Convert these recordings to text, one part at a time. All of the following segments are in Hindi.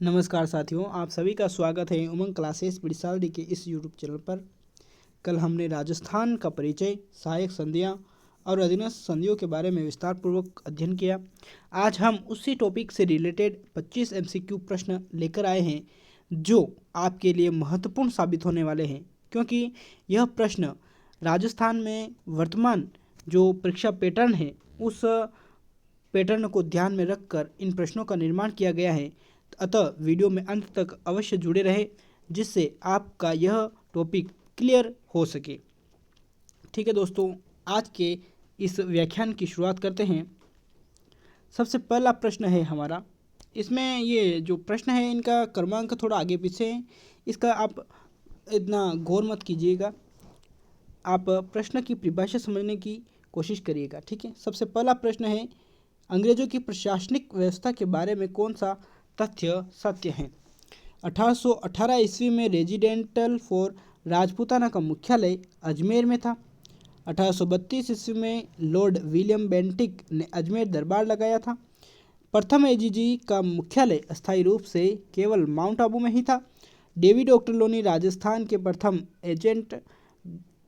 नमस्कार साथियों, आप सभी का स्वागत है उमंग क्लासेस बिरसालडी के इस यूट्यूब चैनल पर। कल हमने राजस्थान का परिचय, सहायक संधियां और अधीनस्थ संधियों के बारे में विस्तार पूर्वक अध्ययन किया। आज हम उसी टॉपिक से रिलेटेड 25 एमसीक्यू प्रश्न लेकर आए हैं जो आपके लिए महत्वपूर्ण साबित होने वाले हैं, क्योंकि यह प्रश्न राजस्थान में वर्तमान जो परीक्षा पैटर्न है उस पैटर्न को ध्यान में रखकर इन प्रश्नों का निर्माण किया गया है। अतः वीडियो में अंत तक अवश्य जुड़े रहे, जिससे आपका यह टॉपिक क्लियर हो सके। ठीक है दोस्तों, आज के इस व्याख्यान की शुरुआत करते हैं। सबसे पहला प्रश्न है हमारा, इसमें ये जो प्रश्न है इनका क्रमांक थोड़ा आगे पीछे है, इसका आप इतना गौर मत कीजिएगा। आप प्रश्न की परिभाषा समझने की कोशिश करिएगा। ठीक है, सबसे पहला प्रश्न है, अंग्रेजों की प्रशासनिक व्यवस्था के बारे में कौन सा तथ्य सत्य है? 1818 ईस्वी में रेजिडेंटल फॉर राजपूताना का मुख्यालय अजमेर में था। 1832 ईस्वी में लॉर्ड विलियम बेंटिक ने अजमेर दरबार लगाया था। प्रथम एजीजी का मुख्यालय अस्थायी रूप से केवल माउंट आबू में ही था। डेविड ऑक्टरलोनी राजस्थान के प्रथम एजेंट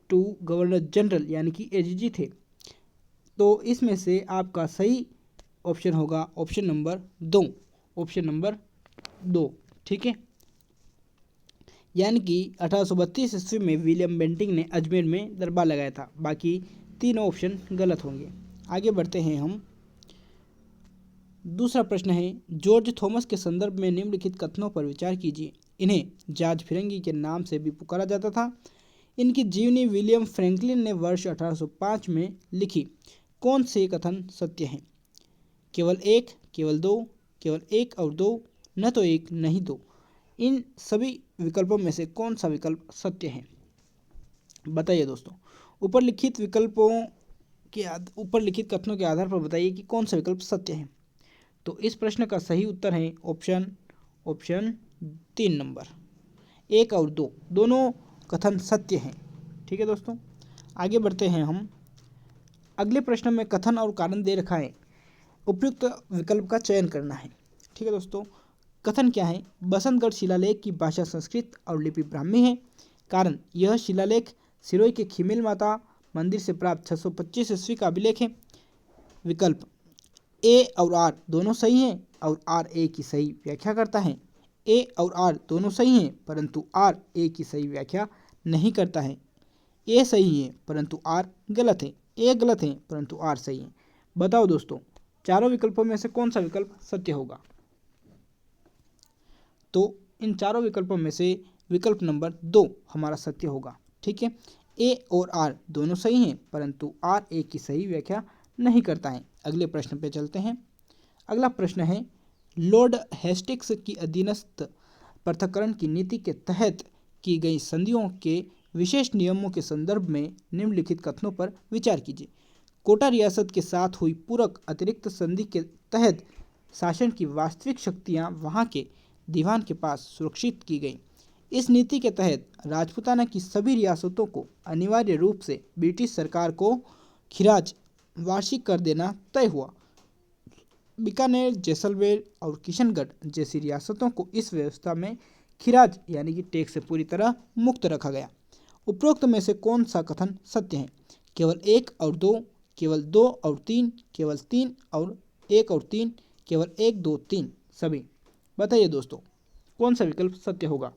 टू गवर्नर जनरल यानी कि एजीजी थे। तो इसमें से आपका सही ऑप्शन होगा ऑप्शन नंबर 2, ऑप्शन नंबर 2। ठीक है, यानी कि 1832 ईस्वी में विलियम बेंटिंग ने अजमेर में दरबार लगाया था। बाकी तीनों ऑप्शन गलत होंगे। आगे बढ़ते हैं हम। दूसरा प्रश्न है, जॉर्ज थॉमस के संदर्भ में निम्नलिखित कथनों पर विचार कीजिए। इन्हें जॉर्ज फिरंगी के नाम से भी पुकारा जाता था। इनकी जीवनी विलियम फ्रैंकलिन ने वर्ष 1805 में लिखी। कौन से कथन सत्य हैं? केवल एक, केवल दो, केवल एक और दो, न तो एक नहीं दो। इन सभी विकल्पों में से कौन सा विकल्प सत्य है? बताइए दोस्तों। ऊपर लिखित कथनों के आधार पर बताइए कि कौन सा विकल्प सत्य है। तो इस प्रश्न का सही उत्तर है ऑप्शन 3 नंबर, 1 और 2 दोनों कथन सत्य हैं। ठीक है दोस्तों, आगे बढ़ते हैं हम। अगले प्रश्न में कथन और कारण दे रखा है, उपयुक्त विकल्प का चयन करना है। ठीक है दोस्तों, कथन क्या है? बसंतगढ़ शिलालेख की भाषा संस्कृत और लिपि ब्राह्मी है। कारण, यह शिलालेख सिरोही के खिमिल माता मंदिर से प्राप्त 625 ईस्वी का अभिलेख है। विकल्प ए और आर दोनों सही हैं और आर ए की सही व्याख्या करता है। ए और आर दोनों सही हैं, परंतु आर ए की सही व्याख्या नहीं करता है। ए सही है परंतु आर गलत है। ए गलत है परंतु आर सही है। बताओ दोस्तों, चारों विकल्पों में से कौन सा विकल्प सत्य होगा? तो इन चारों विकल्पों में से विकल्प नंबर 2 हमारा सत्य होगा। ठीक है, ए और आर दोनों सही हैं, परंतु आर ए की सही व्याख्या नहीं करता है। अगले प्रश्न पे चलते हैं। अगला प्रश्न है, लॉर्ड हेस्टिंग्स की अधीनस्थ पृथक्करण की नीति के तहत की गई संधियों के विशेष नियमों के संदर्भ में निम्नलिखित कथनों पर विचार कीजिए। कोटा रियासत के साथ हुई पूरक अतिरिक्त संधि के तहत शासन की वास्तविक शक्तियां वहां के दीवान के पास सुरक्षित की गई। इस नीति के तहत राजपूताना की सभी रियासतों को अनिवार्य रूप से ब्रिटिश सरकार को खिराज वार्षिक कर देना तय हुआ। बीकानेर, जैसलमेर और किशनगढ़ जैसी रियासतों को इस व्यवस्था में खिराज यानी कि टैक्स से पूरी तरह मुक्त रखा गया। उपरोक्त में से कौन सा कथन सत्य है? केवल 1 और 2, केवल 2 और 3, केवल 3 और 1 और 3, केवल 1, 2, 3 सभी। बताइए दोस्तों, कौन सा विकल्प सत्य होगा?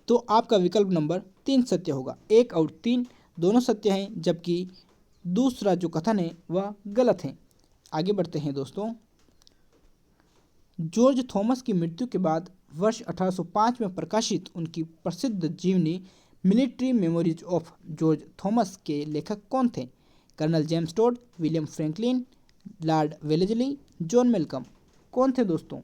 तो आपका विकल्प नंबर 3 सत्य होगा। 1 और 3 दोनों सत्य हैं, जबकि दूसरा जो कथन है वह गलत है। आगे बढ़ते हैं दोस्तों। जॉर्ज थॉमस की मृत्यु के बाद वर्ष 1805 में प्रकाशित उनकी प्रसिद्ध जीवनी military memories of George Thomas के लेखक कौन थे? Colonel James Tod, William Franklin, lord Wellesley, John Malcolm. कौन थे दोस्तों?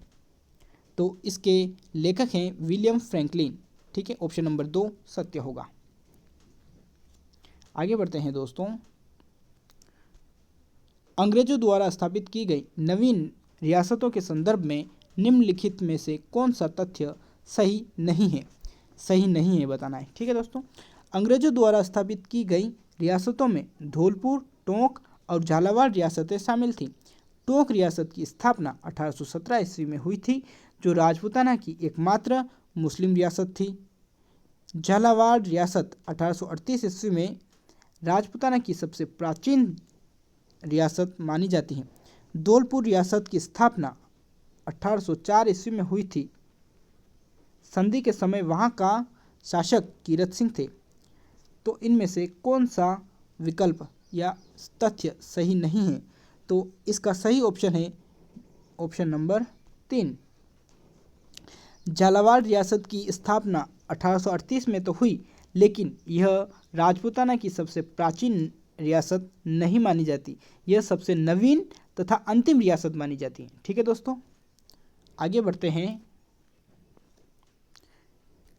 तो इसके लेखक हैं विलियम फ्रैंकलिन। ठीक है, ऑप्शन नंबर 2 सत्य होगा। आगे बढ़ते हैं दोस्तों। अंग्रेजों द्वारा स्थापित की गई नवीन रियासतों के संदर्भ में निम्नलिखित में से कौन सा तथ्य सही नहीं है? सही नहीं है बताना है। ठीक है दोस्तों, अंग्रेजों द्वारा स्थापित की गई रियासतों में धौलपुर, टोंक और झालावाड़ रियासतें शामिल थीं। टोंक रियासत की स्थापना 1817 ईस्वी में हुई थी, जो राजपूताना की एकमात्र मुस्लिम रियासत थी। झालावाड़ रियासत 1838 ईस्वी में राजपूताना की सबसे प्राचीन रियासत मानी जाती है। धौलपुर रियासत की स्थापना 1804 ईस्वी में हुई थी। संधि के समय वहाँ का शासक कीरत सिंह थे। तो इनमें से कौन सा विकल्प या तथ्य सही नहीं है? तो इसका सही ऑप्शन है ऑप्शन नंबर 3। झालावाड़ रियासत की स्थापना 1838 में तो हुई, लेकिन यह राजपूताना की सबसे प्राचीन रियासत नहीं मानी जाती। यह सबसे नवीन तथा अंतिम रियासत मानी जाती है। ठीक है दोस्तों, आगे बढ़ते हैं।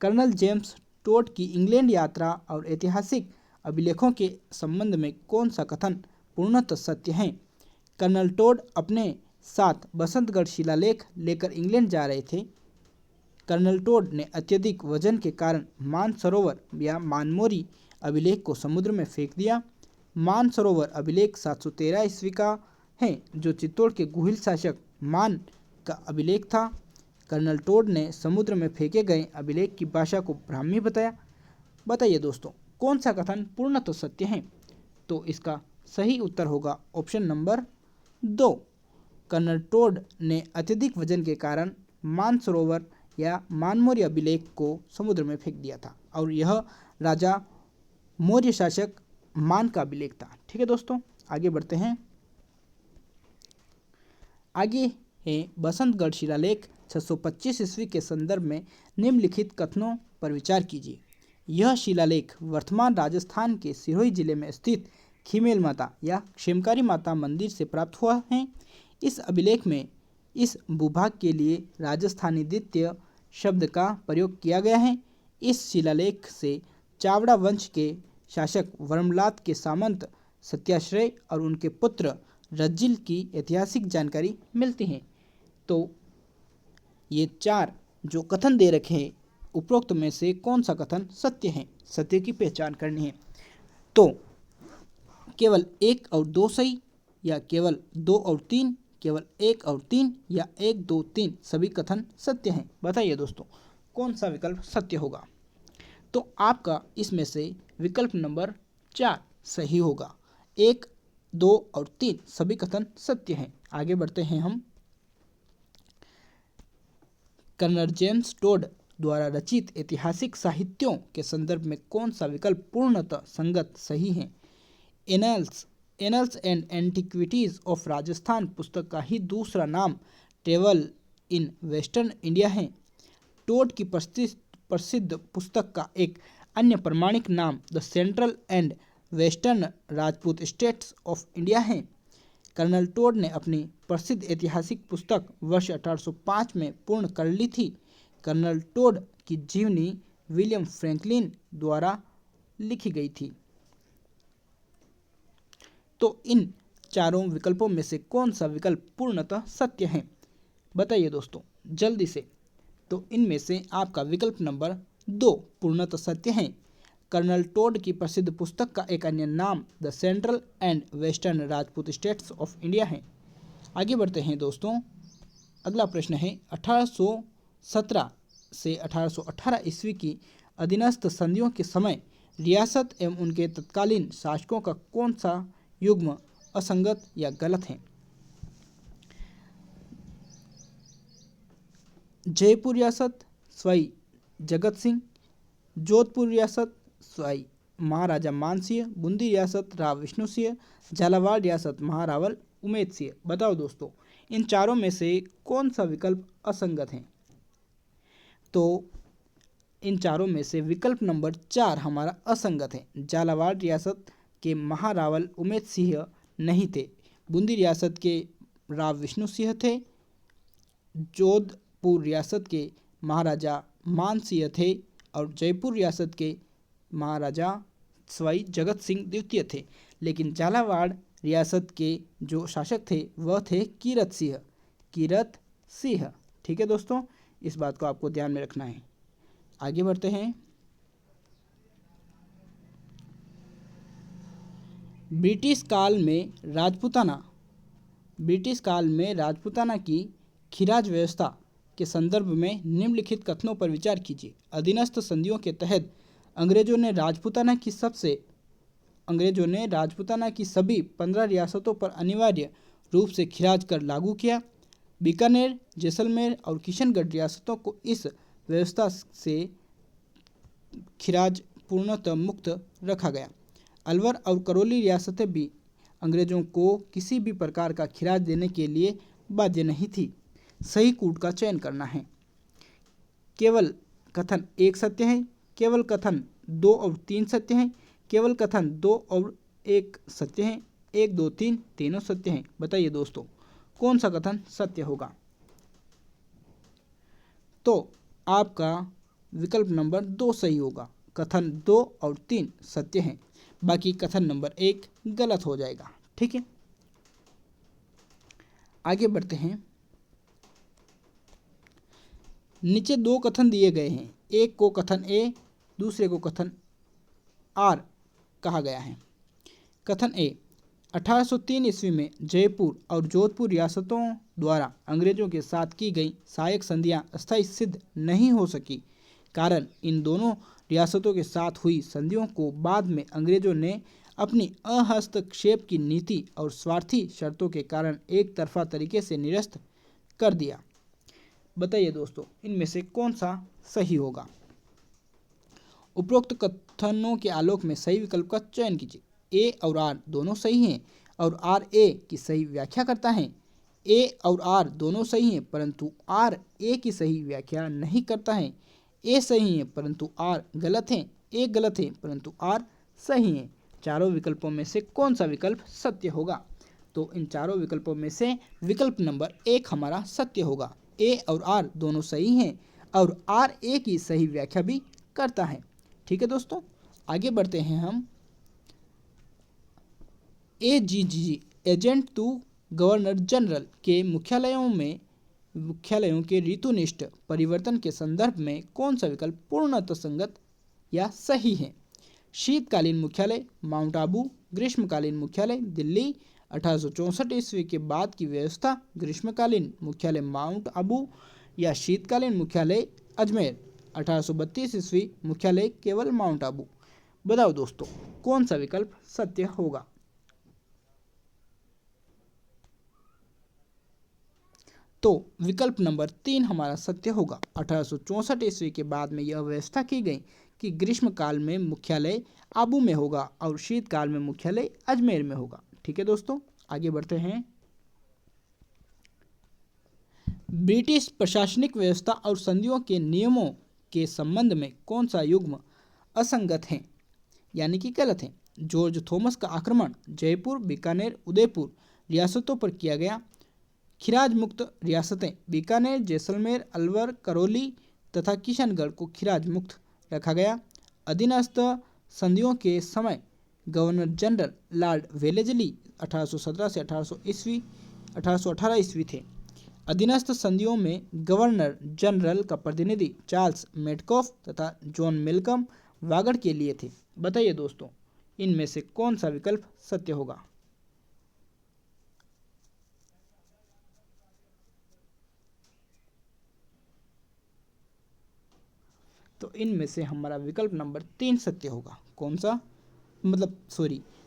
कर्नल जेम्स टोड की इंग्लैंड यात्रा और ऐतिहासिक अभिलेखों के संबंध में कौन सा कथन पूर्णतः सत्य है? कर्नल टोड अपने साथ बसंतगढ़ शिलालेख लेकर इंग्लैंड जा रहे थे। कर्नल टोड ने अत्यधिक वजन के कारण मानसरोवर या मानमोरी अभिलेख को समुद्र में फेंक दिया। मानसरोवर अभिलेख 713 ईस्वी का है, जो चित्तौड़ के गुहिल शासक मान का अभिलेख था। कर्नल टोड ने समुद्र में फेंके गए अभिलेख की भाषा को ब्राह्मी बताया। बताइए दोस्तों, कौन सा कथन पूर्णतः सत्य है? तो इसका सही उत्तर होगा ऑप्शन नंबर 2। कर्नल टोड ने अत्यधिक वजन के कारण मानसरोवर या मानमौर्य अभिलेख को समुद्र में फेंक दिया था, और यह राजा मौर्य शासक मान का अभिलेख था। ठीक है दोस्तों, आगे बढ़ते हैं। आगे है बसंतगढ़ शिलालेख 625 ईस्वी के संदर्भ में निम्नलिखित कथनों पर विचार कीजिए। यह शिलालेख वर्तमान राजस्थान के सिरोही जिले में स्थित खीमेल माता या क्षेमकारी माता मंदिर से प्राप्त हुआ है। इस अभिलेख में इस भूभाग के लिए राजस्थानी द्वितीय शब्द का प्रयोग किया गया है। इस शिलालेख से चावड़ा वंश के शासक वर्मलात के सामंत सत्याश्रय और उनके पुत्र रज्जिल की ऐतिहासिक जानकारी मिलती है। तो ये 4 जो कथन दे रखे हैं, उपरोक्त में से कौन सा कथन सत्य है? सत्य की पहचान करनी है। तो केवल 1 और 2 सही, या केवल 2 और 3, केवल 1 और 3, या 1, 2, 3 सभी कथन सत्य हैं। बताइए दोस्तों, कौन सा विकल्प सत्य होगा? तो आपका इसमें से विकल्प नंबर 4 सही होगा। 1, 2 और 3 सभी कथन सत्य हैं। आगे बढ़ते हैं हम। कर्नल जेम्स टोड द्वारा रचित ऐतिहासिक साहित्यों के संदर्भ में कौन सा विकल्प पूर्णतः संगत सही है? Annuls and antiquities of Rajasthan पुस्तक का ही दूसरा नाम ट्रेवल इन वेस्टर्न इंडिया है। टोड की प्रसिद्ध पुस्तक का एक अन्य प्रमाणिक नाम the central and western Rajput states of India है। कर्नल टोड ने अपनी प्रसिद्ध ऐतिहासिक पुस्तक वर्ष 1805 में पूर्ण कर ली थी। कर्नल टोड की जीवनी विलियम फ्रैंकलिन द्वारा लिखी गई थी। तो इन चारों विकल्पों में से कौन सा विकल्प पूर्णतः सत्य है? बताइए दोस्तों जल्दी से। तो इनमें से आपका विकल्प नंबर 2 पूर्णतः सत्य है। कर्नल टोड की प्रसिद्ध पुस्तक का एक अन्य नाम the central and western Rajput states of India है। आगे बढ़ते हैं दोस्तों। अगला प्रश्न है 1817 से 1818 ईस्वी की अधीनस्थ संधियों के समय रियासत एवं उनके तत्कालीन शासकों का कौन सा युग्म असंगत या गलत है? जयपुर रियासत स्वाई जगत सिंह, जोधपुर रियासत स्वाई महाराजा मानसिंह, बूंदी रियासत राव विष्णु सिंह, झालावाड़ रियासत महारावल उमेद सिंह। बताओ दोस्तों, इन चारों में से कौन सा विकल्प असंगत है? तो इन चारों में से विकल्प नंबर 4 हमारा असंगत है। झालावाड़ रियासत के महारावल उमेद सिंह नहीं थे। बूंदी रियासत के राव विष्णु सिंह थे। जोधपुर रियासत के महाराजा मान सिंह थे और जयपुर रियासत के महाराजा सवाई जगत सिंह द्वितीय थे। लेकिन झालावाड़ रियासत के जो शासक थे वह थे कीरत सिंह। ठीक है दोस्तों, इस बात को आपको ध्यान में रखना है। आगे बढ़ते हैं। ब्रिटिश काल में राजपूताना ब्रिटिश काल में राजपूताना की खिराज व्यवस्था के संदर्भ में निम्नलिखित कथनों पर विचार कीजिए। अधीनस्थ संधियों के तहत अंग्रेजों ने राजपूताना की सभी 15 रियासतों पर अनिवार्य रूप से खिराज कर लागू किया। बीकानेर, जैसलमेर और किशनगढ़ रियासतों को इस व्यवस्था से खिराज पूर्णतः मुक्त रखा गया। अलवर और करौली रियासतें भी अंग्रेजों को किसी भी प्रकार का खिराज देने के लिए बाध्य नहीं थी। सही कूट का चयन करना है। केवल कथन 1 सत्य है, केवल कथन 2 और 3 सत्य हैं, केवल कथन 2 और 1 सत्य हैं, 1, 2, 3 तीनों सत्य हैं। बताइए दोस्तों कौन सा कथन सत्य होगा। तो आपका विकल्प नंबर 2 सही होगा। कथन 2 और 3 सत्य हैं, बाकी कथन नंबर 1 गलत हो जाएगा। ठीक है, आगे बढ़ते हैं। नीचे 2 कथन दिए गए हैं, एक को कथन ए, दूसरे को कथन आर कहा गया है। कथन ए, 1803 ईस्वी में जयपुर और जोधपुर रियासतों द्वारा अंग्रेजों के साथ की गई सहायक संधियां अस्थायी सिद्ध नहीं हो सकी, कारण इन दोनों रियासतों के साथ हुई संधियों को बाद में अंग्रेजों ने अपनी अहस्तक्षेप की नीति और स्वार्थी शर्तों के कारण एक तरफा तरीके से निरस्त कर दिया। बताइए दोस्तों इनमें से कौन सा सही होगा। उपरोक्त कथनों के आलोक में सही विकल्प का चयन कीजिए। ए और आर दोनों सही हैं और आर ए की सही व्याख्या करता है। ए और आर दोनों सही हैं परंतु आर ए की सही व्याख्या नहीं करता है। ए सही है परंतु आर गलत है, ए गलत है परंतु आर सही है। चारों विकल्पों में से कौन सा विकल्प सत्य होगा। तो इन चारों विकल्पों में से विकल्प नंबर 1 हमारा सत्य होगा। ए और आर दोनों सही हैं और आर ए की सही व्याख्या भी करता है। ठीक है दोस्तों, आगे बढ़ते हैं हम। A G G agent to governor general के मुख्यालयों के ऋतुनिष्ठ परिवर्तन के संदर्भ में कौन सा विकल्प पूर्णतः संगत या सही है। शीतकालीन मुख्यालय माउंट आबू, ग्रीष्मकालीन मुख्यालय दिल्ली, 1864 ईस्वी के बाद की व्यवस्था, ग्रीष्मकालीन मुख्यालय माउंट आबू या शीतकालीन मुख्यालय अजमेर, 1832 ईस्वी मुख्यालय केवल माउंट आबू। बताओ दोस्तों कौन सा विकल्प सत्य होगा। तो विकल्प नंबर 3 हमारा सत्य होगा। 1864 ईस्वी के बाद में यह व्यवस्था की गई कि ग्रीष्मकाल में मुख्यालय आबू में होगा और शीतकाल में मुख्यालय अजमेर में होगा। ठीक है दोस्तों, आगे बढ़ते हैं। ब्रिटिश प्रशासनिक व्यवस्था और संधियों के नियमों के संबंध में कौन सा युग्म असंगत है यानी कि गलत है। जॉर्ज थॉमस का आक्रमण जयपुर, बीकानेर, उदयपुर रियासतों पर किया गया। खिराज मुक्त रियासतें बीकानेर, जैसलमेर, अलवर, करौली तथा किशनगढ़ को खिराज मुक्त रखा गया। अधीनस्थ संधियों के समय गवर्नर जनरल लॉर्ड वेलेजली 1817 से 1818 ईस्वी थे। अधीनस्थ संधियों में गवर्नर जनरल का प्रतिनिधि चार्ल्स मेडकॉफ तथा जॉन मेलकम वागड़ के लिए थे। बताइए दोस्तों इनमें से कौन सा विकल्प सत्य होगा। तो इनमें से हमारा विकल्प नंबर 3 सत्य होगा। कौन सा,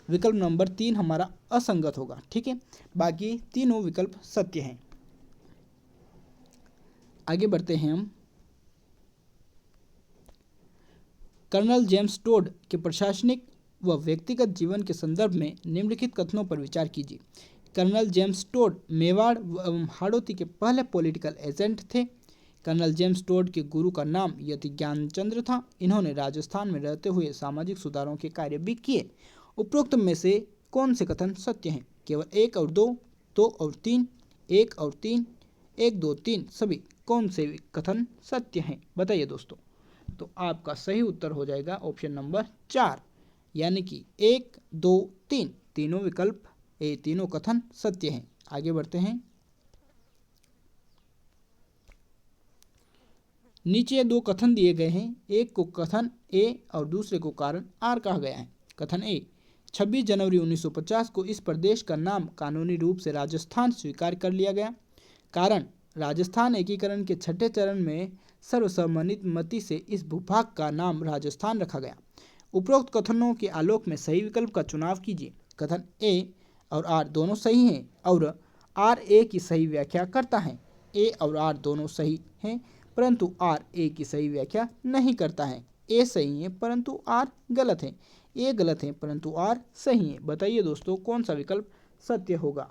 विकल्प नंबर 3 हमारा असंगत होगा। ठीक है, बाकी तीनों विकल्प सत्य हैं। आगे बढ़ते हैं हम। कर्नल जेम्स टोड के प्रशासनिक व व्यक्तिगत जीवन के संदर्भ में निम्नलिखित कथनों पर विचार कीजिए। कर्नल जेम्स टोड मेवाड़ एवं हाड़ौती के पहले पॉलिटिकल एजेंट थे। कर्नल जेम्स टोड के गुरु का नाम यति ज्ञानचंद्र था। इन्होंने राजस्थान में रहते हुए सामाजिक सुधारों के कार्य भी किए। उपरोक्त में से कौन से कथन सत्य हैं। केवल 1 और 2, 2 और 3, 1 और 3, 1, 2, 3 सभी कौन से कथन सत्य हैं। बताइए दोस्तों। तो आपका सही उत्तर हो जाएगा ऑप्शन नंबर 4 यानी कि 1, 2, 3 तीनों कथन सत्य हैं। आगे बढ़ते हैं। नीचे 2 कथन दिए गए हैं, एक को कथन ए और दूसरे को कारण आर कहा गया है। कथन ए, 26 जनवरी 1950 को इस प्रदेश का नाम कानूनी रूप से राजस्थान स्वीकार कर लिया गया। कारण, राजस्थान एकीकरण के छठे चरण में सर्वसम्मति से इस भूभाग का नाम राजस्थान रखा गया। उपरोक्त कथनों के आलोक में सही विकल्प का चुनाव कीजिए। कथन ए और आर दोनों सही हैं और आर ए की सही व्याख्या करता है। ए और आर दोनों सही हैं परंतु आर ए की सही व्याख्या नहीं करता है। ए सही है परंतु आर गलत है। ए गलत है परंतु आर सही है। बताइए दोस्तों कौन सा विकल्प सत्य होगा?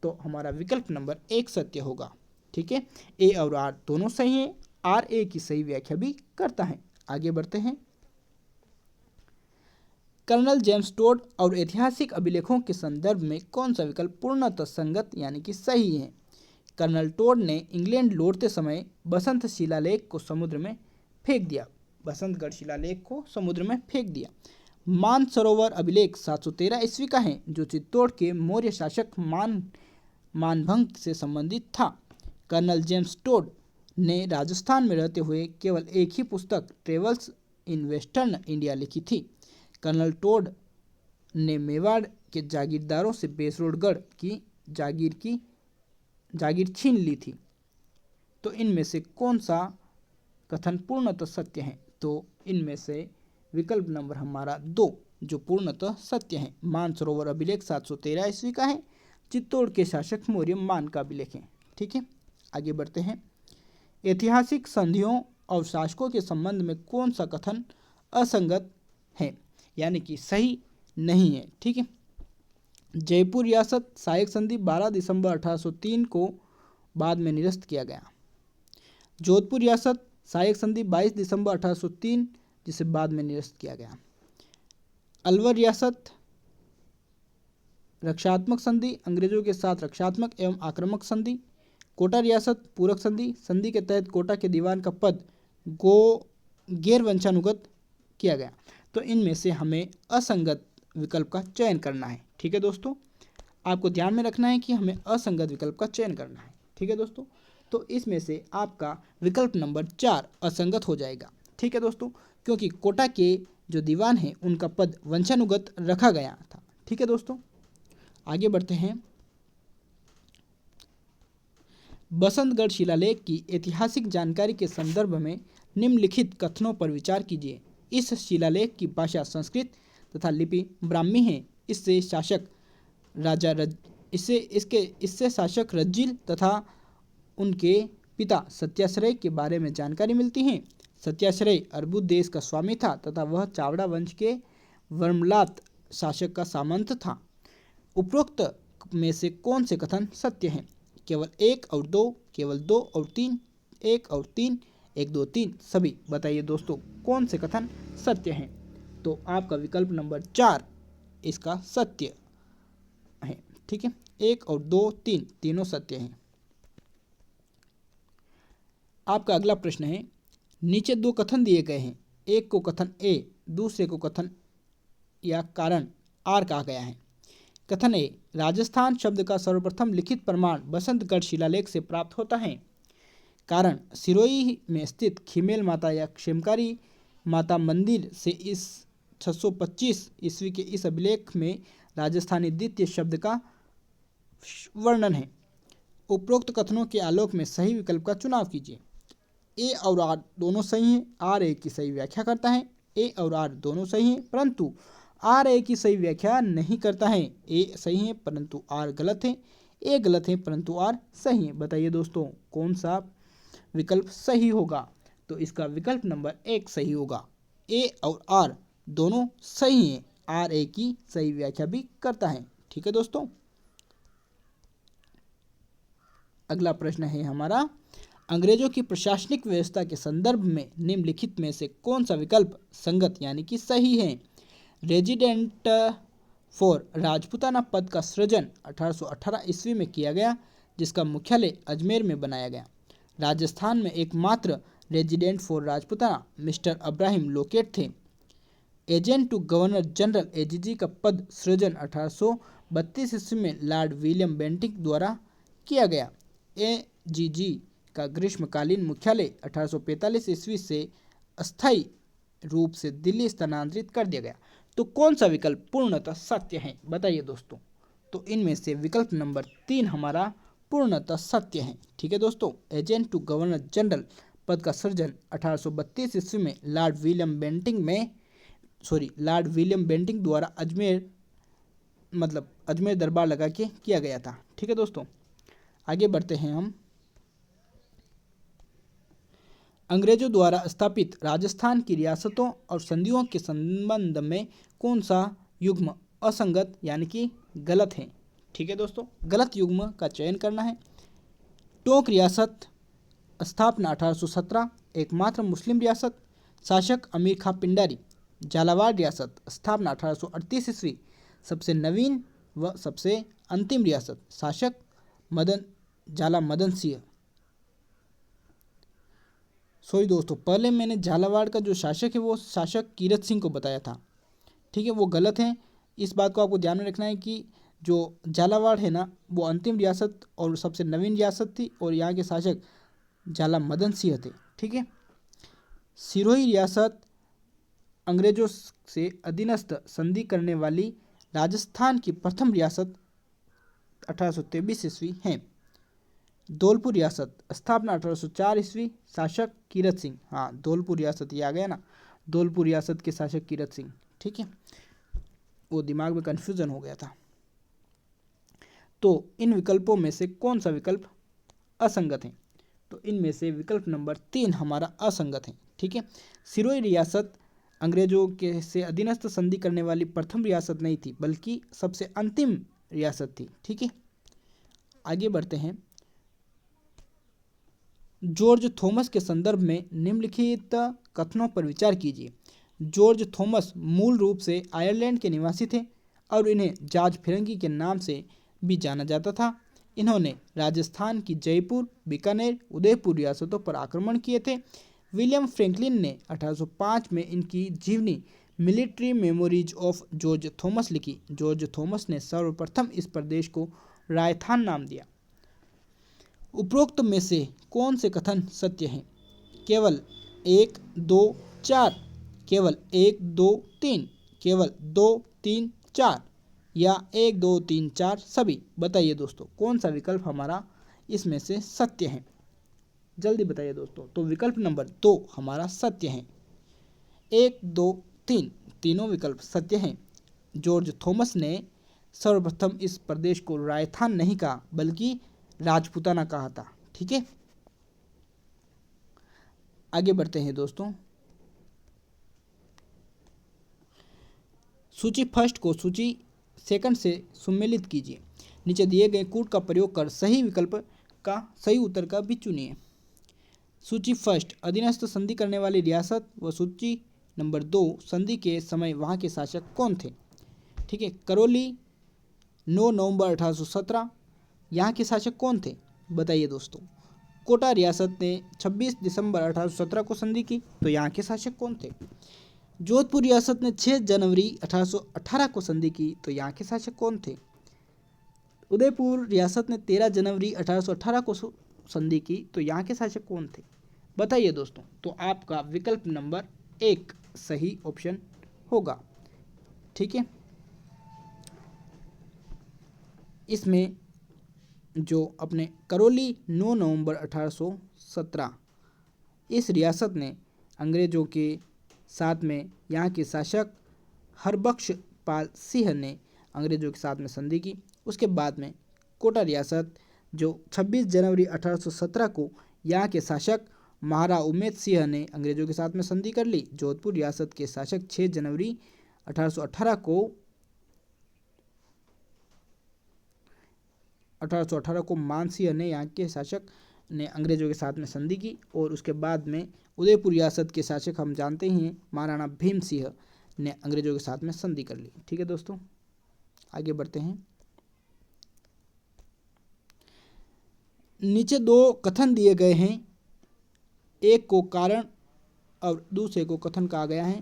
तो हमारा विकल्प नंबर 1 सत्य होगा। ठीक है, ए और आर दोनों सही हैं, आर ए की सही व्याख्या भी करता है। आगे बढ़ते हैं। कर्नल जेम्स टोड और ऐतिहासिक अभिलेखों के संदर्भ में कौन सा विकल्प पूर्णतः संगत यानी कि सही है? कर्नल टोड ने इंग्लैंड लौटते समय बसंत शिलालेख को समुद्र में फेंक दिया। बसंतगढ़ शिलालेख को समुद्र में फेंक दिया। मानसरोवर अभिलेख 713 ईस्वी का है जो चित्तौड़ के मौर्य शासक मानभंग से संबंधित था। कर्नल जेम्स टोड ने राजस्थान में रहते हुए केवल एक ही पुस्तक ट्रेवल्स इन वेस्टर्न इंडिया लिखी थी। कर्नल टोड ने मेवाड़ के जागीरदारों से बेसरोडगढ़ की जागीर छीन ली थी। तो इनमें से कौन सा कथन पूर्णतः सत्य है? तो इनमें से विकल्प नंबर हमारा 2 जो पूर्णतः सत्य है। मानसरोवर अभिलेख 713 ईस्वी का है, चित्तौड़ के शासक मौर्य मान का अभिलेख है। ठीक है, आगे बढ़ते हैं। ऐतिहासिक संधियों और शासकों के संबंध में कौन सा कथन असंगत है यानी कि सही नहीं है? ठीक है, जयपुर रियासत सहायक संधि 12 दिसंबर 1803 को बाद में निरस्त किया गया। जोधपुर रियासत सहायक संधि 22 दिसंबर 1803 जिसे बाद में निरस्त किया गया। अलवर रियासत रक्षात्मक संधि अंग्रेजों के साथ रक्षात्मक एवं आक्रामक संधि। कोटा रियासत पूरक संधि, संधि के तहत कोटा के दीवान का पद गैर वंशानुगत किया गया। तो इनमें से हमें असंगत विकल्प का चयन करना है। ठीक है दोस्तों, आपको ध्यान में रखना है कि हमें असंगत विकल्प का चयन करना है। ठीक है दोस्तों, तो इसमें से आपका विकल्प नंबर 4 असंगत हो जाएगा। ठीक है दोस्तों, क्योंकि कोटा के जो दीवान हैं उनका पद वंशानुगत रखा गया था। ठीक है दोस्तों, आगे बढ़ते हैं। बसंतगढ़ शिलालेख की ऐतिहासिक जानकारी के संदर्भ में निम्नलिखित कथनों पर विचार कीजिए। इस शिलालेख की भाषा संस्कृत तथा लिपि ब्राह्मी है। इससे शासक रज्जिल तथा उनके पिता सत्याश्रय के बारे में जानकारी मिलती है। सत्याश्रय अर्बुद देश का स्वामी था तथा वह चावड़ा वंश के वर्मलात शासक का सामंत था। उपरोक्त में से कौन से कथन सत्य हैं? केवल 1 और 2, केवल 2 और 3, 1 और 3, 1, 2, 3 सभी। बताइए दोस्तों कौन से कथन सत्य हैं? तो आपका विकल्प नंबर 4 इसका सत्य है। ठीक है, 1 और 2, 3 तीनों सत्य हैं। आपका अगला प्रश्न है, नीचे 2 कथन दिए गए हैं, एक को कथन ए, दूसरे को कथन या कारण आर कहा गया है। कथन ए, राजस्थान शब्द का सर्वप्रथम लिखित प्रमाण बसंतगढ़ शिलालेख से प्राप्त होता है। कारण, सिरोही में स्थित खीमेल माता या क्षेमकारी माता मंदिर से इस 625 ईस्वी के इस अभिलेख में राजस्थानी द्वितीय शब्द का वर्णन है। उपरोक्त कथनों के आलोक में सही विकल्प का चुनाव कीजिए। ए और आर दोनों सही हैं, आर ए की सही व्याख्या करता है। ए और आर दोनों सही हैं परंतु आर ए की सही व्याख्या नहीं करता है। ए सही है परंतु आर गलत है। ए गलत है परंतु आर सही है। बताइए दोस्तों कौन सा विकल्प सही होगा? तो इसका विकल्प नंबर 1 सही होगा। ए और आर दोनों सही हैं, आर ए की सही व्याख्या भी करता है। ठीक है दोस्तों, अगला प्रश्न है हमारा, अंग्रेजों की प्रशासनिक व्यवस्था के संदर्भ में निम्नलिखित में से कौन सा विकल्प संगत यानी कि सही है? रेजिडेंट फॉर राजपूताना पद का सृजन 1818 ईस्वी में किया गया जिसका मुख्यालय अजमेर में बनाया गया। राजस्थान में एकमात्र resident for Rajputana mister Abraham Lockett थे। Agent to governor general AGG का पद सृजन 1832 ईस्वी में लॉर्ड विलियम बेंटिक द्वारा किया गया। एजीजी का ग्रीष्मकालीन मुख्यालय 1845 ईस्वी से अस्थायी रूप से दिल्ली स्थानांतरित कर दिया गया। तो कौन सा विकल्प पूर्णतः सत्य है, बताइए दोस्तों। तो इनमें से विकल्प नंबर 3 हमारा पूर्णतः सत्य है। ठीक है दोस्तों, एजेंट टू गवर्नर जनरल पद का सृजन 1832 ईस्वी में लॉर्ड विलियम बेंटिंग द्वारा अजमेर दरबार लगा के किया गया था। ठीक है दोस्तों, आगे बढ़ते हैं हम। अंग्रेजों द्वारा स्थापित राजस्थान की रियासतों और संधियों के संबंध में कौन सा युग्म असंगत यानी कि गलत है। ठीक है दोस्तों, गलत युग्म का चयन करना है। टोंक रियासत स्थापना 1817, एकमात्र मुस्लिम रियासत, शासक अमीर खां पिंडारी। झालावाड़ रियासत स्थापना 1838 ईस्वी, सबसे नवीन व सबसे अंतिम रियासत, शासक मदन सिंह। सॉरी दोस्तों, पहले मैंने झालावाड़ का जो शासक है वो शासक कीरत सिंह को बताया था। ठीक है, वो गलत है। इस बात को आपको ध्यान में रखना है कि जो झालावाड़ है ना वो अंतिम रियासत और सबसे नवीन रियासत थी और यहाँ के शासक झाला मदन सिंह थे। ठीक है, सिरोही रियासत अंग्रेजों से अधीनस्थ संधि करने वाली राजस्थान की प्रथम रियासत 1823 ईस्वी है। धौलपुर रियासत स्थापना 1804 ईस्वी, शासक कीरत सिंह। हाँ, धौलपुर रियासत ये आ गया ना, धौलपुर रियासत के शासक कीरत सिंह। ठीक है, वो दिमाग में कन्फ्यूजन हो गया था। तो इन विकल्पों में से कौन सा विकल्प असंगत है। तो इनमें से विकल्प नंबर 3 हमारा असंगत है। ठीक है, सिरोही रियासत अंग्रेजों के से अधीनस्थ संधि करने वाली प्रथम रियासत नहीं थी बल्कि सबसे अंतिम रियासत थी। ठीक है, आगे बढ़ते हैं। जॉर्ज थॉमस के संदर्भ में निम्नलिखित कथनों पर विचार कीजिए। जॉर्ज थॉमस मूल रूप से आयरलैंड के निवासी थे और इन्हें जॉर्ज फिरंगी के नाम से भी जाना जाता था। इन्होंने राजस्थान की जयपुर, बीकानेर, उदयपुर रियासतों पर आक्रमण किए थे। विलियम फ्रैंकलिन ने 1805 में इनकी जीवनी military memories of George Thomas लिखी। जॉर्ज थॉमस ने सर्वप्रथम इस प्रदेश को राजस्थान नाम दिया। उपरोक्त में से कौन से कथन सत्य हैं। केवल 1, 2, 4, केवल 1, 2, 3, केवल 2, 3, 4 या 1, 2, 3, 4 सभी। बताइए दोस्तों कौन सा विकल्प हमारा इसमें से सत्य है, जल्दी बताइए दोस्तों। तो विकल्प नंबर 2 हमारा सत्य है। 1, 2, 3 तीनों विकल्प सत्य हैं। जॉर्ज थॉमस ने सर्वप्रथम इस प्रदेश को राजस्थान नहीं कहा बल्कि राजपूताना कहा था। ठीक है, आगे बढ़ते हैं दोस्तों। सूची फर्स्ट को सूची सेकंड से सम्मिलित कीजिए। नीचे दिए गए कूट का प्रयोग कर सही विकल्प का सही उत्तर का भी चुनिए। सूची फर्स्ट अधीनस्थ संधि करने वाली रियासत व सूची नंबर 2 संधि के समय वहाँ के शासक कौन थे। ठीक है, करौली 9 नवंबर 1817, यहाँ के शासक कौन थे बताइए दोस्तों। कोटा रियासत ने 26 दिसंबर 1817 को संधि की, तो यहाँ के शासक कौन थे। जोधपुर रियासत ने 6 जनवरी 1818 को संधि की, तो यहाँ के शासक कौन थे। उदयपुर रियासत ने 13 जनवरी 1818 को संधि की, तो यहाँ के शासक कौन थे बताइए दोस्तों। तो आपका विकल्प नंबर 1 सही ऑप्शन होगा। ठीक है, इसमें जो अपने करौली 9 नवंबर 1817 इस रियासत ने अंग्रेजों के साथ में यहाँ के शासक हरबख्श पाल सिंह ने अंग्रेजों के साथ में संधि की। उसके बाद में कोटा रियासत जो 26 जनवरी 1817 को यहाँ के शासक महाराणा उमेद सिंह ने अंग्रेजों के साथ में संधि कर ली। जोधपुर रियासत के शासक 6 जनवरी 1818 को मान सिंह ने यहाँ के शासक ने अंग्रेजों के साथ में संधि की। और उसके बाद में उदयपुर रियासत के शासक हम जानते ही हैं महाराणा भीम सिंह ने अंग्रेजों के साथ में संधि कर ली। ठीक है दोस्तों, आगे बढ़ते हैं। नीचे 2 कथन दिए गए हैं, एक को कारण और दूसरे को कथन कहा गया है।